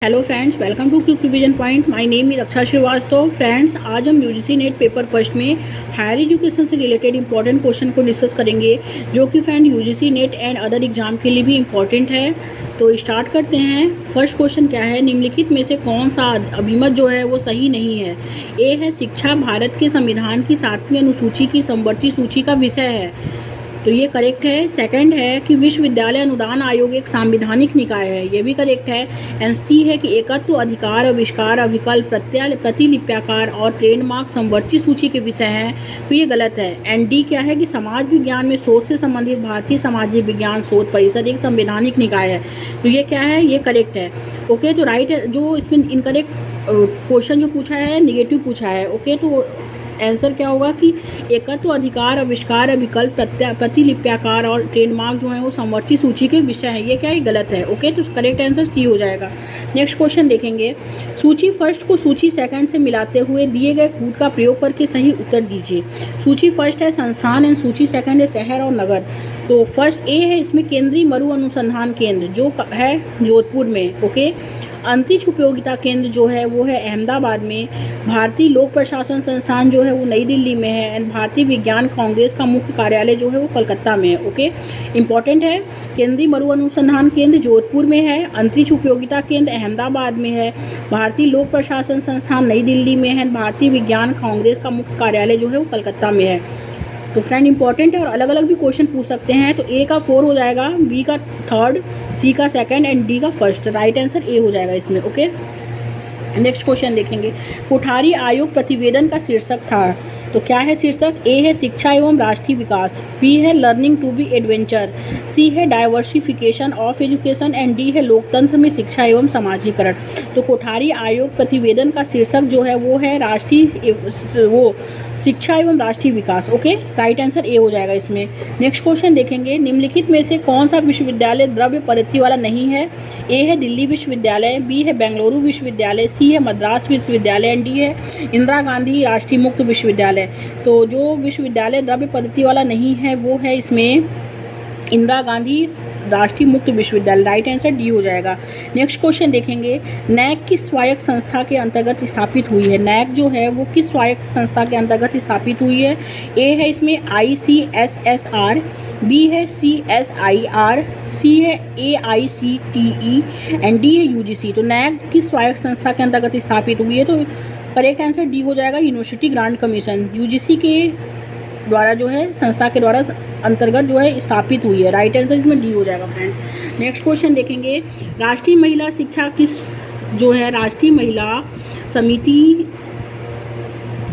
Hello friends, welcome to quick revision point. My name is Raksha Srivastava. Friends, आज हम UGC NET paper first में higher education से related important question को discuss करेंगे, जो कि friend UGC NET and other exam के लिए भी इम्पॉर्टेंट है। तो स्टार्ट करते हैं। फर्स्ट क्वेश्चन क्या है, निम्नलिखित में से कौन सा अभिमत जो है वो सही नहीं है। ए है, शिक्षा भारत के संविधान की 7वीं अनुसूची की समवर्ती सूची का विषय है, तो ये करेक्ट है। सेकंड है कि विश्वविद्यालय अनुदान आयोग एक संवैधानिक निकाय है, ये भी करेक्ट है। एंड सी है कि एकत्व, अधिकार, आविष्कार, अविकल्प, प्रतिलिप्याकार और ट्रेडमार्क समवर्ती सूची के विषय हैं, तो ये गलत है। एंड डी क्या है कि समाज विज्ञान में शोध से संबंधित भारतीय सामाजिक विज्ञान शोध परिषद एक संवैधानिक निकाय है, तो ये क्या है, ये करेक्ट है। ओके, तो राइट जो इसमें इनकरेक्ट क्वेश्चन जो पूछा है, निगेटिव पूछा है। ओके, तो आंसर क्या होगा कि एकत्व, अधिकार, आविष्कार, विकल्प, प्रतिलिप्याकार और ट्रेडमार्क जो है वो समवर्ती सूची के विषय है, ये क्या है, गलत है। ओके, तो करेक्ट आंसर सी हो जाएगा। नेक्स्ट क्वेश्चन देखेंगे। सूची फर्स्ट को सूची सेकंड से मिलाते हुए दिए गए कूट का प्रयोग करके सही उत्तर दीजिए। सूची फर्स्ट है संस्थान एंड सूची सेकंड है शहर और नगर। तो फर्स्ट ए है, इसमें केंद्रीय मरु अनुसंधान केंद्र जो है जोधपुर में। ओके, अंतरिक्ष उपयोगिता केंद्र जो है वो है अहमदाबाद में। भारतीय लोक प्रशासन संस्थान जो है वो नई दिल्ली में है। एंड भारतीय विज्ञान कांग्रेस का मुख्य कार्यालय जो है वो कलकत्ता में है। ओके, इंपॉर्टेंट है। केंद्रीय मरु अनुसंधान केंद्र जोधपुर में है, अंतरिक्ष उपयोगिता केंद्र अहमदाबाद में है, भारतीय लोक प्रशासन संस्थान नई दिल्ली में है, भारतीय विज्ञान कांग्रेस का मुख्य कार्यालय जो है वो कलकत्ता में है। तो फ्रेंड इंपॉर्टेंट है और अलग अलग भी क्वेश्चन पूछ सकते हैं। तो ए का 4 हो जाएगा, बी का 3rd, सी का 2nd एंड डी का 1st। राइट आंसर ए हो जाएगा इसमें। ओके, नेक्स्ट क्वेश्चन देखेंगे। कोठारी आयोग प्रतिवेदन का शीर्षक था, तो क्या है शीर्षक। ए है शिक्षा एवं राष्ट्रीय विकास, बी है लर्निंग टू बी एडवेंचर, सी है diversification of education and D है लोकतंत्र में शिक्षा एवं समाजीकरण। तो कोठारी आयोग प्रतिवेदन का शीर्षक जो है वो है शिक्षा एवं राष्ट्रीय विकास। ओके, राइट आंसर ए हो जाएगा इसमें। नेक्स्ट क्वेश्चन देखेंगे। निम्नलिखित में से कौन सा विश्वविद्यालय द्रव्य पद्धति वाला नहीं है। ए है दिल्ली विश्वविद्यालय, बी है बेंगलुरु विश्वविद्यालय, सी है मद्रास विश्वविद्यालय एंड डी है इंदिरा गांधी राष्ट्रीय मुक्त विश्वविद्यालय। तो जो विश्वविद्यालय द्रव्य पद्धति वाला नहीं है वो है इसमें इंदिरा गांधी राष्ट्रीय मुक्त विश्वविद्यालय। राइट आंसर डी हो जाएगा। नेक्स्ट क्वेश्चन देखेंगे। नैक किस स्वायत्त संस्था के अंतर्गत स्थापित हुई है। नैक जो है वो किस स्वायत्त संस्था के अंतर्गत स्थापित हुई है। ए है इसमें ICSSR, बी है CSIR, सी है AICTE एंड डी है UGC। तो नैक किस स्वायत्त संस्था के अंतर्गत स्थापित हुई है, तो करेक्ट आंसर डी हो जाएगा, यूनिवर्सिटी ग्रांट कमीशन। UGC के द्वारा जो है संस्था के द्वारा अंतर्गत जो है स्थापित हुई है। राइट आंसर इसमें डी हो जाएगा फ्रेंड। नेक्स्ट क्वेश्चन देखेंगे। राष्ट्रीय महिला शिक्षा राष्ट्रीय महिला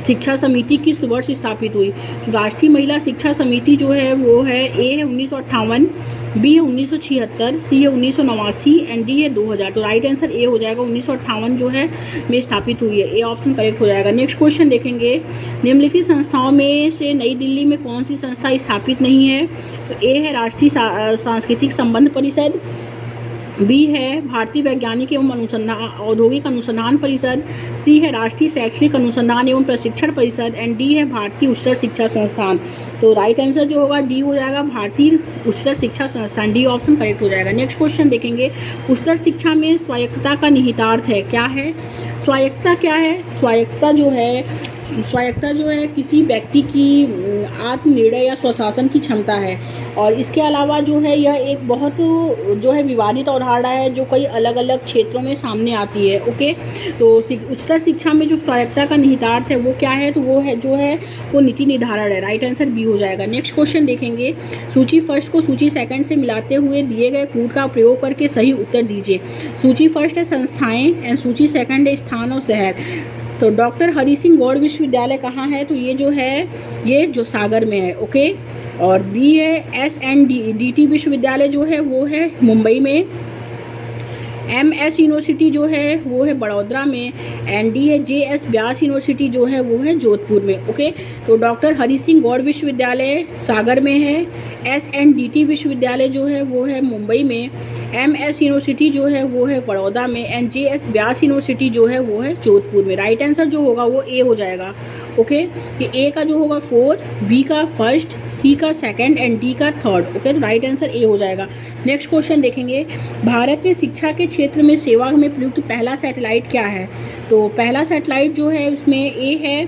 शिक्षा समिति किस वर्ष स्थापित हुई। राष्ट्रीय महिला शिक्षा समिति जो है वो है ए है 1958, बी है 1976, सी है 1989 एंड डी है 2000। तो राइट आंसर ए हो जाएगा, 1958 जो है में स्थापित हुई है। ए ऑप्शन करेक्ट हो जाएगा। नेक्स्ट क्वेश्चन देखेंगे। निम्नलिखित संस्थाओं में से नई दिल्ली में कौन सी संस्था स्थापित नहीं है। तो ए है राष्ट्रीय सांस्कृतिक संबंध परिषद, बी है भारतीय वैज्ञानिक एवं औद्योगिक अनुसंधान परिषद, सी है राष्ट्रीय शैक्षणिक अनुसंधान एवं प्रशिक्षण परिषद एंड डी है भारतीय उच्चतर शिक्षा संस्थान। तो राइट आंसर जो होगा डी हो जाएगा, भारतीय उच्चतर शिक्षा संस्थान। डी ऑप्शन करेक्ट हो जाएगा। नेक्स्ट क्वेश्चन देखेंगे। उच्चतर शिक्षा में स्वायत्तता का निहितार्थ है, क्या है। स्वायत्तता क्या है। स्वायत्तता जो है किसी व्यक्ति की आत्मनिर्णय या स्वशासन की क्षमता है। और इसके अलावा जो है यह एक बहुत जो है विवादित अवधारणा है, जो कई अलग अलग क्षेत्रों में सामने आती है। ओके, तो उच्चतर शिक्षा में जो स्वायत्तता का निहितार्थ है वो क्या है, तो वो नीति निर्धारण है। राइट आंसर बी हो जाएगा। नेक्स्ट क्वेश्चन देखेंगे। सूची फर्स्ट को सूची सेकंड से मिलाते हुए दिए गए कूट का प्रयोग करके सही उत्तर दीजिए। सूची फर्स्ट है संस्थाएं एंड सूची सेकंड है स्थान और शहर। तो डॉक्टर हरि सिंह गौड़ विश्वविद्यालय कहाँ है, तो ये जो सागर में है। ओके, और बी है SNDT विश्वविद्यालय जो है वो है मुंबई में। MS यूनिवर्सिटी जो है वो है बड़ौदा में एंड डी है JS व्यास यूनिवर्सिटी जो है वो है जोधपुर में। ओके, तो डॉक्टर हरि सिंह गौड़ विश्वविद्यालय सागर में है, SNDT विश्वविद्यालय जो है वो है मुंबई में, MS यूनिवर्सिटी जो है वो है बड़ौदा में एंड JS व्यास यूनिवर्सिटी जो है वो है जोधपुर में। राइट आंसर जो होगा वो ए हो जाएगा। ओके। ये ए का जो होगा 4, बी का फर्स्ट, सी का सेकंड एंड डी का थर्ड। ओके, तो राइट आंसर ए हो जाएगा। नेक्स्ट क्वेश्चन देखेंगे, भारत में शिक्षा के क्षेत्र में सेवा में प्रयुक्त पहला सैटेलाइट क्या है? तो पहला सैटेलाइट जो है उसमें ए है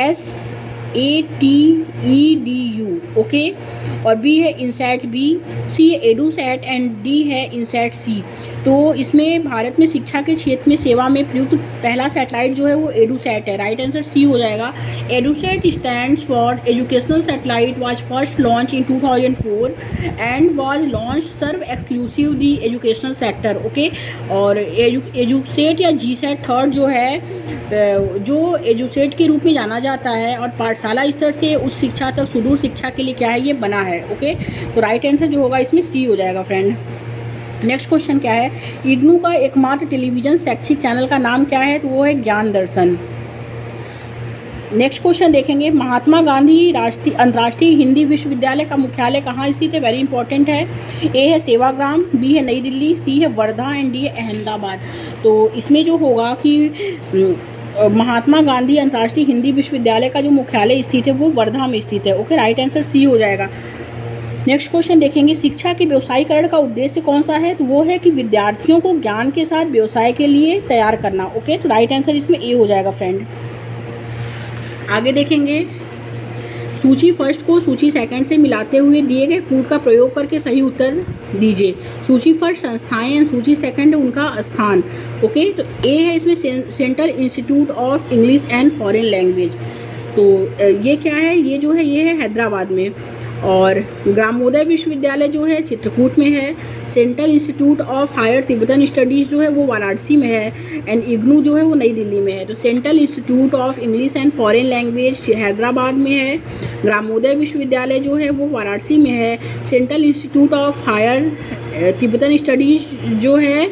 SATEDU, ओके, और बी है इनसैट बी, सी है एडूसैट एंड डी है इनसैट सी। तो इसमें भारत में शिक्षा के क्षेत्र में सेवा में प्रयुक्त पहला सैटेलाइट जो है वो एडूसैट है। राइट आंसर सी हो जाएगा। EDUSAT stands for educational satellite was first launch in 2004 and was launch serve exclusive the educational sector. Okay, और एजुसेट या जीसैट थर्ड जो है जो एजुसेट के रूप में जाना जाता है और पाठशाला स्तर से उच्च शिक्षा तक सुदूर शिक्षा के लिए क्या है, ये बना है। ओके, तो राइट आंसर जो होगा इसमें सी हो जाएगा फ्रेंड। नेक्स्ट क्वेश्चन क्या है, इग्नू का एकमात्र टेलीविज़न शैक्षिक चैनल का नाम क्या है? तो वो है ज्ञान दर्शन। नेक्स्ट क्वेश्चन देखेंगे, महात्मा गांधी अंतर्राष्ट्रीय हिंदी विश्वविद्यालय का मुख्यालय कहाँ स्थित है? वेरी इंपॉर्टेंट है। ए है सेवाग्राम, बी है नई दिल्ली, सी है वर्धा एंड डी है अहमदाबाद। तो इसमें जो होगा कि महात्मा गांधी अंतर्राष्ट्रीय हिंदी विश्वविद्यालय का जो मुख्यालय स्थित है वो वर्धा में स्थित है। ओके, राइट आंसर सी हो जाएगा। नेक्स्ट क्वेश्चन देखेंगे, शिक्षा के व्यवसायीकरण का उद्देश्य कौन सा है? तो वो है कि विद्यार्थियों को ज्ञान के साथ व्यवसाय के लिए तैयार करना। ओके, तो राइट आंसर इसमें ए हो जाएगा फ्रेंड। आगे देखेंगे, सूची फर्स्ट को सूची सेकंड से मिलाते हुए दिए गए कूट का प्रयोग करके सही उत्तर दीजिए। सूची फर्स्ट संस्थाएं एंड सूची सेकंड उनका स्थान। ओके, तो ए है इसमें central institute of English and foreign language. तो ये क्या है, ये जो है ये है हैदराबाद में, और ग्रामोदय विश्वविद्यालय जो है चित्रकूट में है। Central institute of higher Tibetan studies जो है वो वाराणसी में है एंड इग्नू जो है वो नई दिल्ली में है। तो central institute of English and foreign language Hyderabad में है, ग्रामोदय विश्वविद्यालय जो है वो वाराणसी में है। Central institute of higher Tibetan studies जो है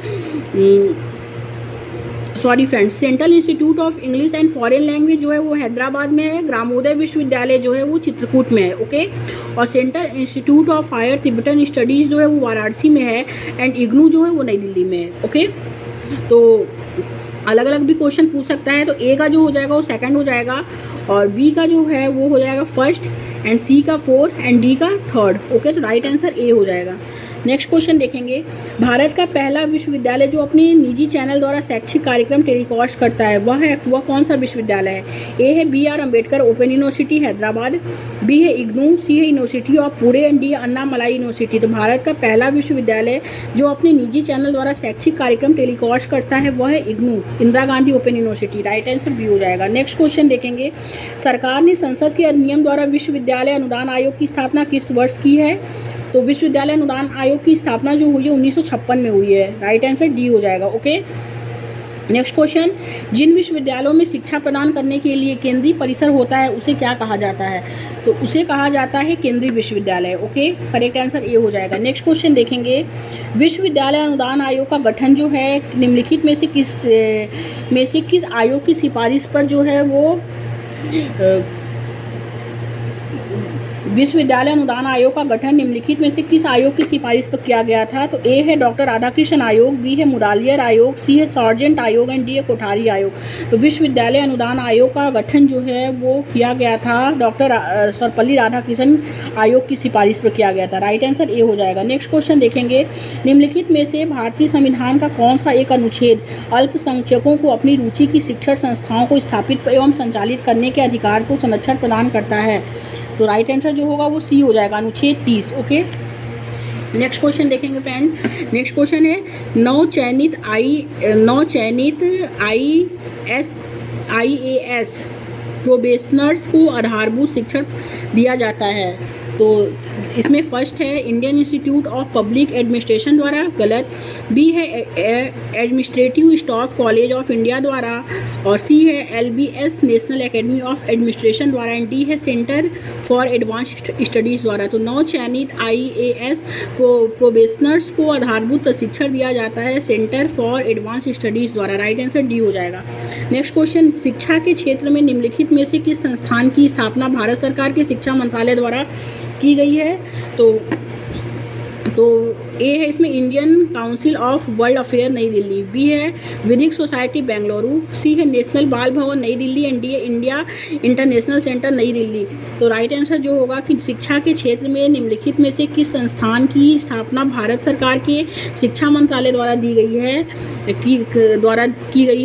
sorry friends, central institute of English and foreign language जो है वो हैदराबाद में है। ग्रामोदय विश्वविद्यालय जो है वो चित्रकूट में है। ओके, और central institute of higher Tibetan studies जो है वो वाराणसी में है एंड इग्नू जो है वो नई दिल्ली में है। ओके, तो अलग अलग भी क्वेश्चन पूछ सकता है। तो ए का जो हो जाएगा वो सेकंड हो जाएगा, और बी का जो है वो हो जाएगा फर्स्ट एंड सी का फोर्थ एंड डी का थर्ड। ओके, तो राइट आंसर ए हो जाएगा। नेक्स्ट क्वेश्चन देखेंगे, भारत का पहला विश्वविद्यालय जो अपने निजी चैनल द्वारा शैक्षिक कार्यक्रम टेलीकास्ट करता है वह कौन सा विश्वविद्यालय है? ए है BR Ambedkar open university Hyderabad, B है इग्नू, सी है university of Pune and D Annamalai university. तो भारत का पहला विश्वविद्यालय जो अपने निजी चैनल द्वारा शैक्षिक कार्यक्रम टेलीकास्ट करता है वह है IGNOU, Indira Gandhi open university. Right answer B हो जाएगा। नेक्स्ट क्वेश्चन देखेंगे, सरकार ने संसद के अधिनियम द्वारा विश्वविद्यालय अनुदान आयोग की स्थापना किस वर्ष की है? तो विश्वविद्यालय अनुदान आयोग की स्थापना जो हुई है 1956 में हुई है। राइट आंसर डी हो जाएगा। ओके, नेक्स्ट क्वेश्चन, जिन विश्वविद्यालयों में शिक्षा प्रदान करने के लिए केंद्रीय परिसर होता है उसे क्या कहा जाता है? तो उसे कहा जाता है केंद्रीय विश्वविद्यालय। ओके, करेक्ट आंसर ए हो जाएगा। नेक्स्ट क्वेश्चन देखेंगे, विश्वविद्यालय अनुदान आयोग का गठन जो है निम्नलिखित में से किस आयोग की सिफारिश पर जो है वो विश्वविद्यालय अनुदान आयोग का गठन निम्नलिखित में से किस आयोग की सिफारिश पर किया गया था? तो ए है डॉक्टर राधाकृष्ण आयोग, बी है मुदालियर आयोग, सी है सार्जेंट आयोग एंड डी है कोठारी आयोग। तो विश्वविद्यालय अनुदान आयोग का गठन जो है वो किया गया था डॉक्टर सर्वपल्ली राधाकृष्णन आयोग की सिफारिश पर किया गया था। राइट आंसर ए हो जाएगा। नेक्स्ट क्वेश्चन देखेंगे, निम्नलिखित में से भारतीय संविधान का कौन सा एक अनुच्छेद अल्पसंख्यकों को अपनी रुचि की शिक्षण संस्थाओं को स्थापित एवं संचालित करने के अधिकार को संरक्षण प्रदान करता है? तो राइट आंसर जो होगा वो सी हो जाएगा, अनुच्छेद 30। ओके, नेक्स्ट क्वेश्चन देखेंगे फ्रेंड। नेक्स्ट क्वेश्चन है, नवचयनित IAS प्रोबेशनर्स को आधारभूत शिक्षण दिया जाता है। तो इसमें फर्स्ट है Indian institute of public administration द्वारा, गलत। बी है administrative staff college of India द्वारा, और सी है LBS national academy of administration द्वारा, एंड डी है सेंटर फॉर एडवांस्ड स्टडीज़ द्वारा। तो नवचयनित IAS प्रोबेशनर्स को आधारभूत प्रशिक्षण दिया जाता है सेंटर फॉर एडवांस स्टडीज़ द्वारा। राइट आंसर डी हो जाएगा। नेक्स्ट क्वेश्चन, शिक्षा के क्षेत्र में निम्नलिखित में से किस संस्थान की स्थापना भारत सरकार के शिक्षा मंत्रालय द्वारा की गई है? तो तो ए है इसमें Indian council of world affair नई दिल्ली, बी है विधिक सोसाइटी बेंगलुरु, सी है national Bal Bhavan Nai Delhi and D है इंडिया इंटरनेशनल सेंटर नई दिल्ली। तो राइट आंसर जो होगा कि शिक्षा के क्षेत्र में निम्नलिखित में से किस संस्थान की स्थापना भारत सरकार के शिक्षा मंत्रालय द्वारा की गई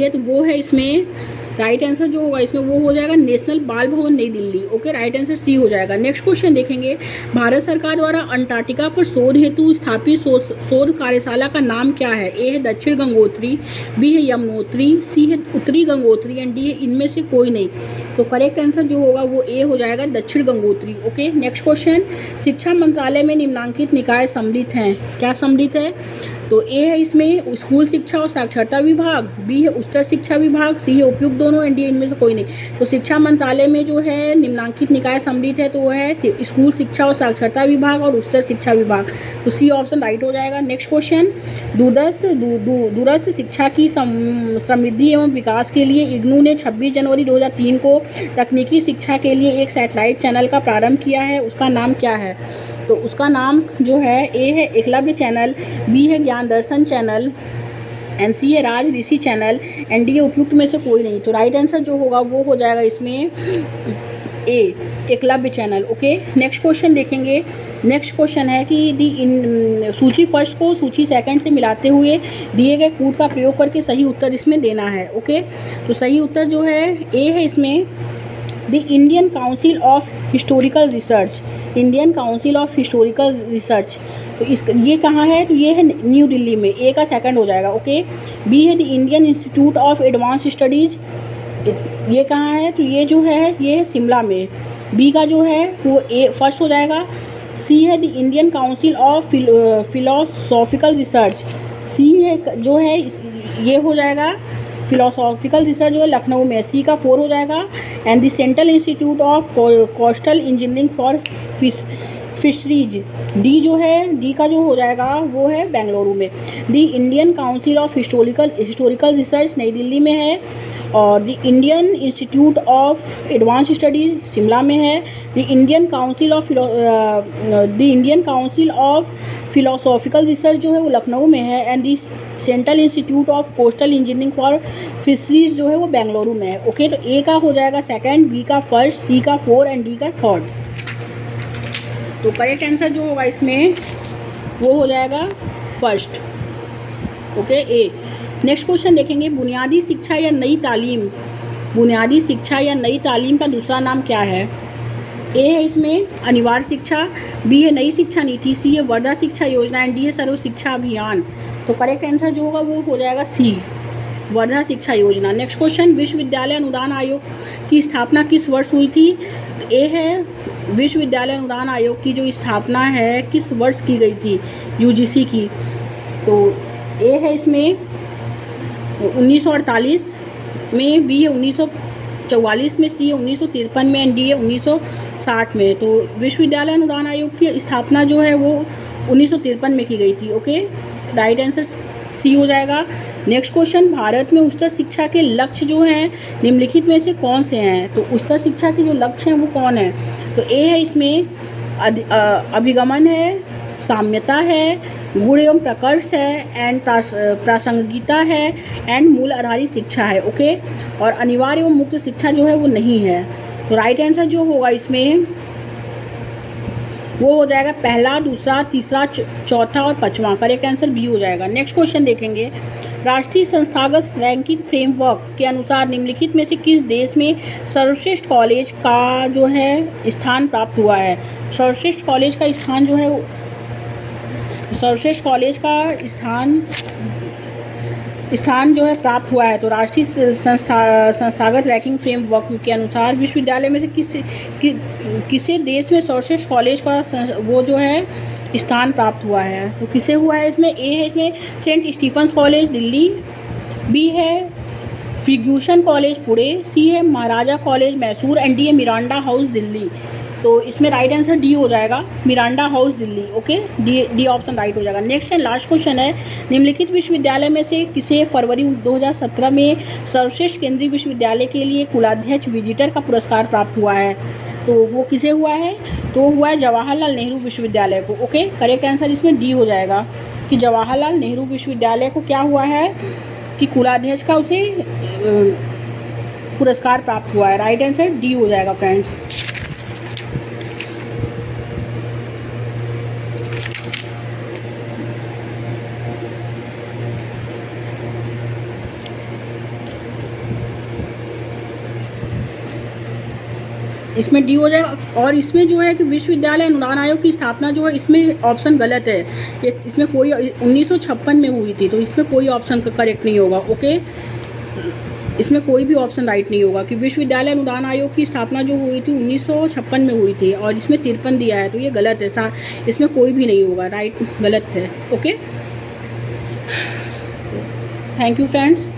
है, तो वो है इसमें राइट आंसर जो होगा इसमें वो हो जाएगा national Bal Bhavan Nai Delhi. Okay, right answer C हो जाएगा। नेक्स्ट क्वेश्चन देखेंगे, भारत सरकार द्वारा अंटार्कटिका पर शोध हेतु स्थापित शोध कार्यशाला का नाम क्या है? ए है दक्षिण गंगोत्री, बी है यमुनोत्री, सी है उत्तरी गंगोत्री एंड डी है इनमें से कोई नहीं। तो करेक्ट आंसर जो होगा वो ए हो जाएगा दक्षिण गंगोत्री। ओके, नेक्स्ट क्वेश्चन, शिक्षा मंत्रालय में निम्नलिखित निकाय सम्मिलित हैं, क्या सम्मिलित है? तो ए है इसमें स्कूल शिक्षा और साक्षरता विभाग, बी है उच्चतर शिक्षा विभाग, सी है उपयुक्त दोनों एंड डी इनमें से कोई नहीं। तो शिक्षा मंत्रालय में जो है निम्नांकित निकाय सम्मिलित है तो वो है स्कूल शिक्षा और साक्षरता विभाग और उच्चतर शिक्षा विभाग। तो सी ऑप्शन राइट हो जाएगा। नेक्स्ट क्वेश्चन, दूरस्थ शिक्षा की समृद्धि एवं विकास के लिए इग्नू ने 26 जनवरी 2003 को तकनीकी शिक्षा के लिए एक सैटेलाइट चैनल का प्रारंभ किया है, उसका नाम क्या है? तो उसका नाम जो है ए है एकलव्य चैनल, बी है ज्ञान दर्शन चैनल एंड सी है राज ऋषि चैनल एंड डी उपयुक्त में से कोई नहीं। तो राइट आंसर जो होगा वो हो जाएगा इसमें A Eklavya channel. Okay, next question देखेंगे। नेक्स्ट क्वेश्चन है कि सूची फर्स्ट को सूची सेकंड से मिलाते हुए दिए गए कूट का प्रयोग करके सही उत्तर इसमें देना है। ओके, तो सही उत्तर जो है ए है इसमें the Indian council of historical research, Indian council of historical research. तो ये कहाँ है? तो ये है न्यू दिल्ली में, ए का सेकंड हो जाएगा। ओके, बी है the Indian institute of advance studies, ये कहाँ है? तो ये जो है ये है शिमला में, बी का जो है वो ए फर्स्ट हो जाएगा। सी है the Indian council of philosophical research, C है जो है ये हो जाएगा फिलोसॉफिकल रिसर्च जो है लखनऊ में, सी का 4 हो जाएगा। And the central institute of coastal engineering for fisheries, D जो है डी का जो हो जाएगा वो है बेंगलुरु में। The Indian council of historical research नई दिल्ली में है और the Indian institute of advance studies Shimla में है। The Indian council of philosophical research जो है वो लखनऊ में है and the central institute of coastal engineering for fisheries जो है वो बेंगलुरु में है। ओके, तो ए का हो जाएगा सेकंड, बी का फर्स्ट, सी का 4 एंड डी का 3rd। तो करेक्ट आंसर जो होगा इसमें वो हो जाएगा फर्स्ट। ओके, ए। नेक्स्ट क्वेश्चन देखेंगे, बुनियादी शिक्षा या नई तालीम का दूसरा नाम क्या है? ए है इसमें अनिवार्य शिक्षा, बी है नई शिक्षा नीति, सी है वर्धा शिक्षा योजना एंड डी है सर्व शिक्षा अभियान। तो करेक्ट आंसर जो होगा वो हो जाएगा सी, वर्धा शिक्षा योजना। नेक्स्ट क्वेश्चन, विश्वविद्यालय अनुदान आयोग की स्थापना किस वर्ष हुई थी? ए है विश्वविद्यालय अनुदान आयोग की जो स्थापना है किस वर्ष की गई थी? यूजीसी की। तो ए है इसमें 1948 में, बी है 1944 में, सी है 1953 में एंड डी है 1960 में। तो विश्वविद्यालय अनुदान आयोग की स्थापना जो है वो 1953 में की गई थी। ओके, राइट आंसर सी हो जाएगा। नेक्स्ट क्वेश्चन, भारत में उच्चतर शिक्षा के लक्ष्य जो हैं निम्नलिखित में से कौन से हैं? तो उच्चतर शिक्षा के जो लक्ष्य हैं वो कौन है? तो ए है इसमें अभिगमन है, साम्यता है, गुण एवं प्रकर्ष है एंड प्रासंगिकता है एंड मूल आधारित शिक्षा है। ओके, और अनिवार्य एवं मुक्त शिक्षा जो है वो नहीं है। तो राइट आंसर जो होगा इसमें वो हो जाएगा पहला, दूसरा, तीसरा, चौथा और पांचवा। करेक्ट आंसर बी हो जाएगा। नेक्स्ट क्वेश्चन देखेंगे, राष्ट्रीय संस्थागत रैंकिंग फ्रेमवर्क के अनुसार निम्नलिखित में से किस देश में सर्वश्रेष्ठ कॉलेज का जो है स्थान प्राप्त हुआ है? सर्वश्रेष्ठ कॉलेज का स्थान जो है स्थान जो है प्राप्त हुआ है। तो राष्ट्रीय संस्थागत रैंकिंग फ्रेमवर्क के अनुसार विश्वविद्यालय में से किसे देश में सर्वश्रेष्ठ कॉलेज का वो जो है स्थान प्राप्त हुआ है? तो किसे हुआ है इसमें? ए है इसमें Saint Stephen's college Delhi, B है फर्ग्यूसन कॉलेज पुणे, सी है Maharaja college Mysore and D है मिरांडा हाउस दिल्ली। तो इसमें राइट आंसर डी हो जाएगा, Miranda House Delhi. Okay, D option right हो जाएगा। नेक्स्ट एंड लास्ट क्वेश्चन है, निम्नलिखित विश्वविद्यालय में से किसे फरवरी 2017 में सर्वश्रेष्ठ केंद्रीय विश्वविद्यालय के लिए कुलाध्यक्ष विजिटर का पुरस्कार प्राप्त हुआ है? तो वो किसे हुआ है? तो हुआ है जवाहरलाल नेहरू विश्वविद्यालय को। ओके, करेक्ट आंसर इसमें डी हो जाएगा कि जवाहरलाल नेहरू विश्वविद्यालय को क्या हुआ है कि कुलाध्यक्ष का उसे पुरस्कार प्राप्त हुआ है। राइट आंसर डी हो जाएगा फ्रेंड्स। इसमें डी हो जाएगा। और इसमें जो है कि विश्वविद्यालय अनुदान आयोग की स्थापना जो है, इसमें ऑप्शन गलत है। ये इसमें कोई 1956 में हुई थी, तो इसमें कोई ऑप्शन करेक्ट नहीं होगा। ओके, इसमें कोई भी ऑप्शन राइट नहीं होगा कि विश्वविद्यालय अनुदान आयोग की स्थापना जो हुई थी 1956 में हुई थी, और इसमें 53 दिया है, तो ये गलत है। इसमें कोई भी नहीं होगा, राइट गलत है। Okay, thank you friends.